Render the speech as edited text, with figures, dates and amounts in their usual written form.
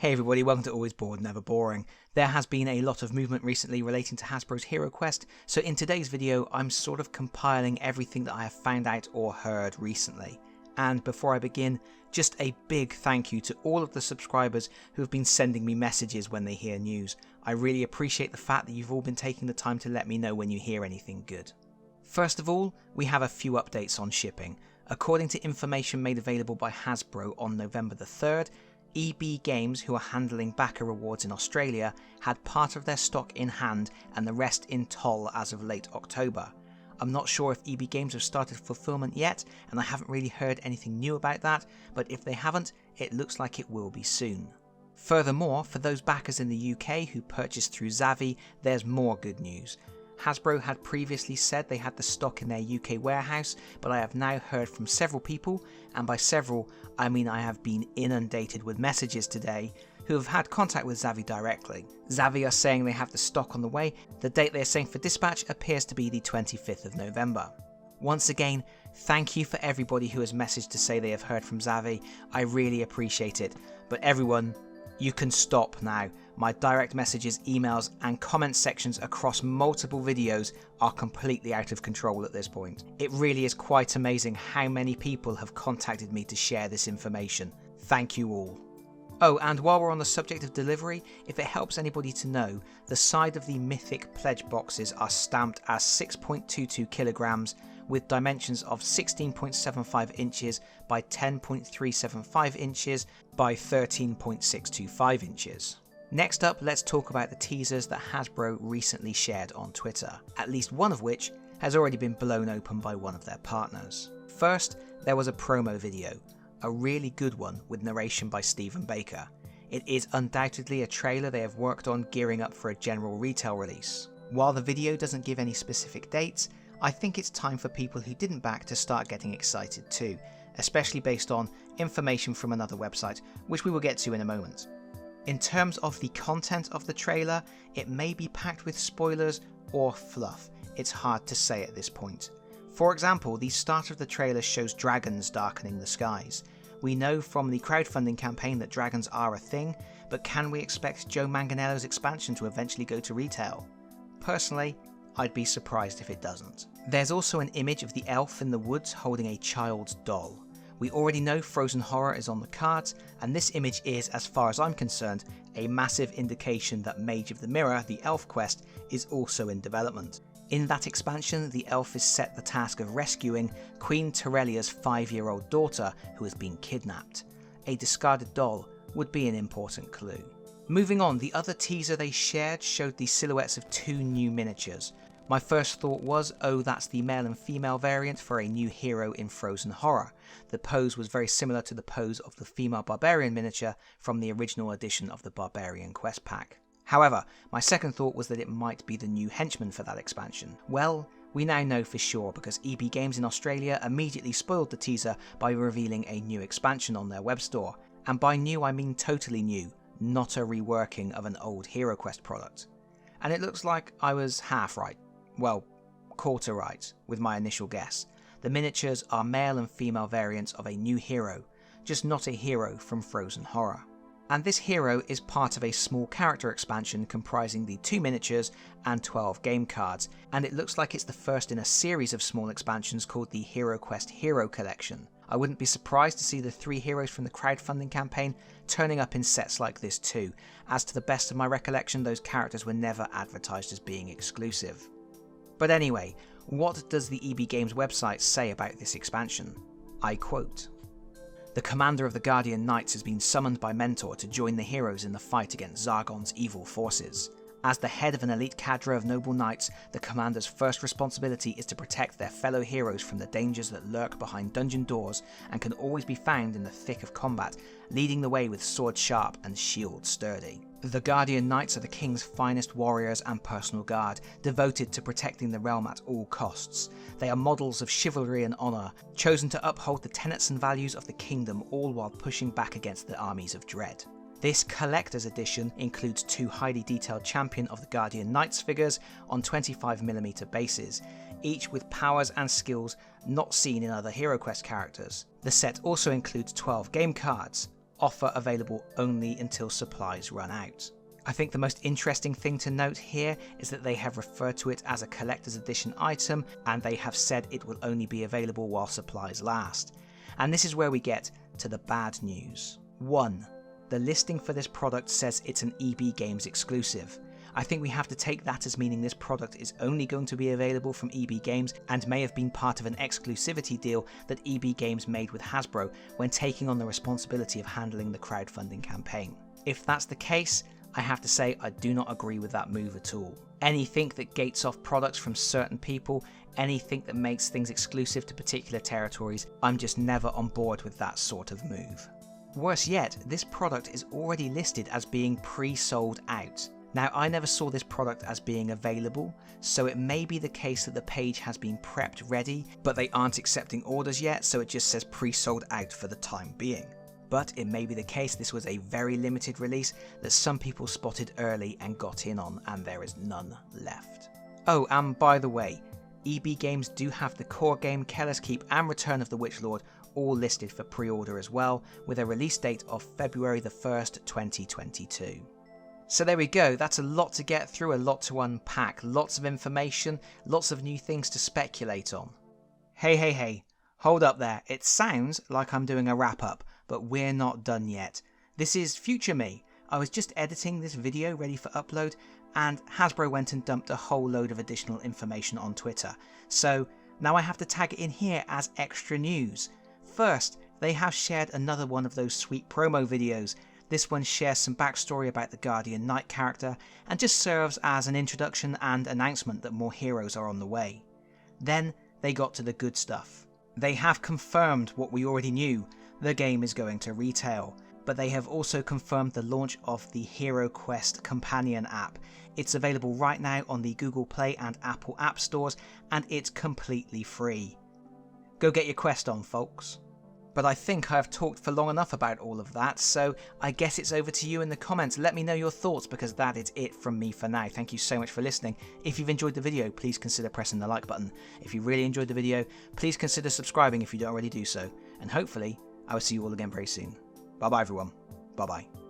Hey everybody, welcome to Always Bored, Never Boring. There has been a lot of movement recently relating to Hasbro's HeroQuest, so in today's video I'm sort of compiling everything that I have found out or heard recently. And before I begin, just a big thank you to all of the subscribers who have been sending me messages when they hear news. I really appreciate the fact that you've all been taking the time to let me know when you hear anything good. First of all, we have a few updates on shipping. According to information made available by Hasbro on November the 3rd, EB Games, who are handling backer rewards in Australia, had part of their stock in hand and the rest in toll as of late October. I'm not sure if EB Games have started fulfillment yet, and I haven't really heard anything new about that, but if they haven't, it looks like it will be soon. Furthermore, for those backers in the UK who purchased through Zavvi, there's more good news. Hasbro had previously said they had the stock in their UK warehouse, but I have now heard from several people, and by several I mean I have been inundated with messages today, who have had contact with Zavvi directly. Zavvi are saying they have the stock on the way. The date they are saying for dispatch appears to be the 25th of November. Once again, thank you for everybody who has messaged to say they have heard from Zavvi. I really appreciate it, but everyone, you can stop now. My direct messages, emails and comment sections across multiple videos are completely out of control at this point. It really is quite amazing how many people have contacted me to share this information. Thank you all. Oh, and while we're on the subject of delivery, if it helps anybody to know, the side of the Mythic pledge boxes are stamped as 6.22 kilograms with dimensions of 16.75 inches by 10.375 inches by 13.625 inches. Next up, let's talk about the teasers that Hasbro recently shared on Twitter, at least one of which has already been blown open by one of their partners. First, there was a promo video, a really good one with narration by Stephen Baker. It is undoubtedly a trailer they have worked on gearing up for a general retail release. While the video doesn't give any specific dates, I think it's time for people who didn't back to start getting excited too, especially based on information from another website, which we will get to in a moment. In terms of the content of the trailer, it may be packed with spoilers or fluff. It's hard to say at this point. For example, the start of the trailer shows dragons darkening the skies. We know from the crowdfunding campaign that dragons are a thing, but can we expect Joe Manganiello's expansion to eventually go to retail? Personally, I'd be surprised if it doesn't. There's also an image of the elf in the woods holding a child's doll. We already know Frozen Horror is on the cards, and this image is, as far as I'm concerned, a massive indication that Mage of the Mirror, the elf quest, is also in development. In that expansion, the elf is set the task of rescuing Queen Terrelia's 5-year-old daughter who has been kidnapped. A discarded doll would be an important clue. Moving on, the other teaser they shared showed the silhouettes of two new miniatures. My first thought was, oh, that's the male and female variant for a new hero in Frozen Horror. The pose was very similar to the pose of the female barbarian miniature from the original edition of the Barbarian Quest pack. However, my second thought was that it might be the new henchman for that expansion. Well, we now know for sure because EB Games in Australia immediately spoiled the teaser by revealing a new expansion on their web store. And by new I mean totally new, not a reworking of an old HeroQuest product. And it looks like I was half right. Well, quarter right with my initial guess. The miniatures are male and female variants of a new hero, just not a hero from Frozen Horror. And this hero is part of a small character expansion comprising the 2 miniatures and 12 game cards, and it looks like it's the first in a series of small expansions called the HeroQuest Hero Collection. I wouldn't be surprised to see the 3 heroes from the crowdfunding campaign turning up in sets like this too, as to the best of my recollection those characters were never advertised as being exclusive. But anyway, what does the EB Games website say about this expansion? I quote, "The commander of the Guardian Knights has been summoned by Mentor to join the heroes in the fight against Zargon's evil forces. As the head of an elite cadre of noble knights, the commander's first responsibility is to protect their fellow heroes from the dangers that lurk behind dungeon doors and can always be found in the thick of combat, leading the way with sword sharp and shield sturdy. The Guardian Knights are the king's finest warriors and personal guard, devoted to protecting the realm at all costs. They are models of chivalry and honour, chosen to uphold the tenets and values of the kingdom, all while pushing back against the armies of dread. This collector's edition includes 2 highly detailed Champion of the Guardian Knights figures on 25mm bases, each with powers and skills not seen in other HeroQuest characters. The set also includes 12 game cards, offer available only until supplies run out. I think the most interesting thing to note here is that they have referred to it as a collector's edition item, and they have said it will only be available while supplies last. And this is where we get to the bad news. 1. The listing for this product says it's an EB Games exclusive. I think we have to take that as meaning this product is only going to be available from EB Games and may have been part of an exclusivity deal that EB Games made with Hasbro when taking on the responsibility of handling the crowdfunding campaign. If that's the case, I have to say I do not agree with that move at all. Anything that gates off products from certain people, anything that makes things exclusive to particular territories, I'm just never on board with that sort of move. Worse yet, this product is already listed as being pre-sold out. Now, I never saw this product as being available, so it may be the case that the page has been prepped ready, but they aren't accepting orders yet, so it just says pre-sold out for the time being. But it may be the case this was a very limited release that some people spotted early and got in on, and there is none left. Oh, and by the way, EB Games do have the core game Keller's Keep and Return of the Witchlord all listed for pre-order as well, with a release date of February the 1st, 2022. So there we go, that's a lot to get through, a lot to unpack, lots of information, lots of new things to speculate on. Hey, hold up there, it sounds like I'm doing a wrap up, but we're not done yet. This is future me. I was just editing this video ready for upload, and Hasbro went and dumped a whole load of additional information on Twitter. So now I have to tag it in here as extra news. First, they have shared another one of those sweet promo videos. This one shares some backstory about the Guardian Knight character and just serves as an introduction and announcement that more heroes are on the way. Then they got to the good stuff. They have confirmed what we already knew, the game is going to retail, but they have also confirmed the launch of the HeroQuest companion app. It's available right now on the Google Play and Apple App Stores, and it's completely free. Go get your quest on, folks. But I think I have talked for long enough about all of that, so I guess it's over to you in the comments. Let me know your thoughts, because that is it from me for now. Thank you so much for listening. If you've enjoyed the video, please consider pressing the like button. If you really enjoyed the video, please consider subscribing if you don't already do so. And hopefully, I will see you all again very soon. Bye bye everyone. Bye bye.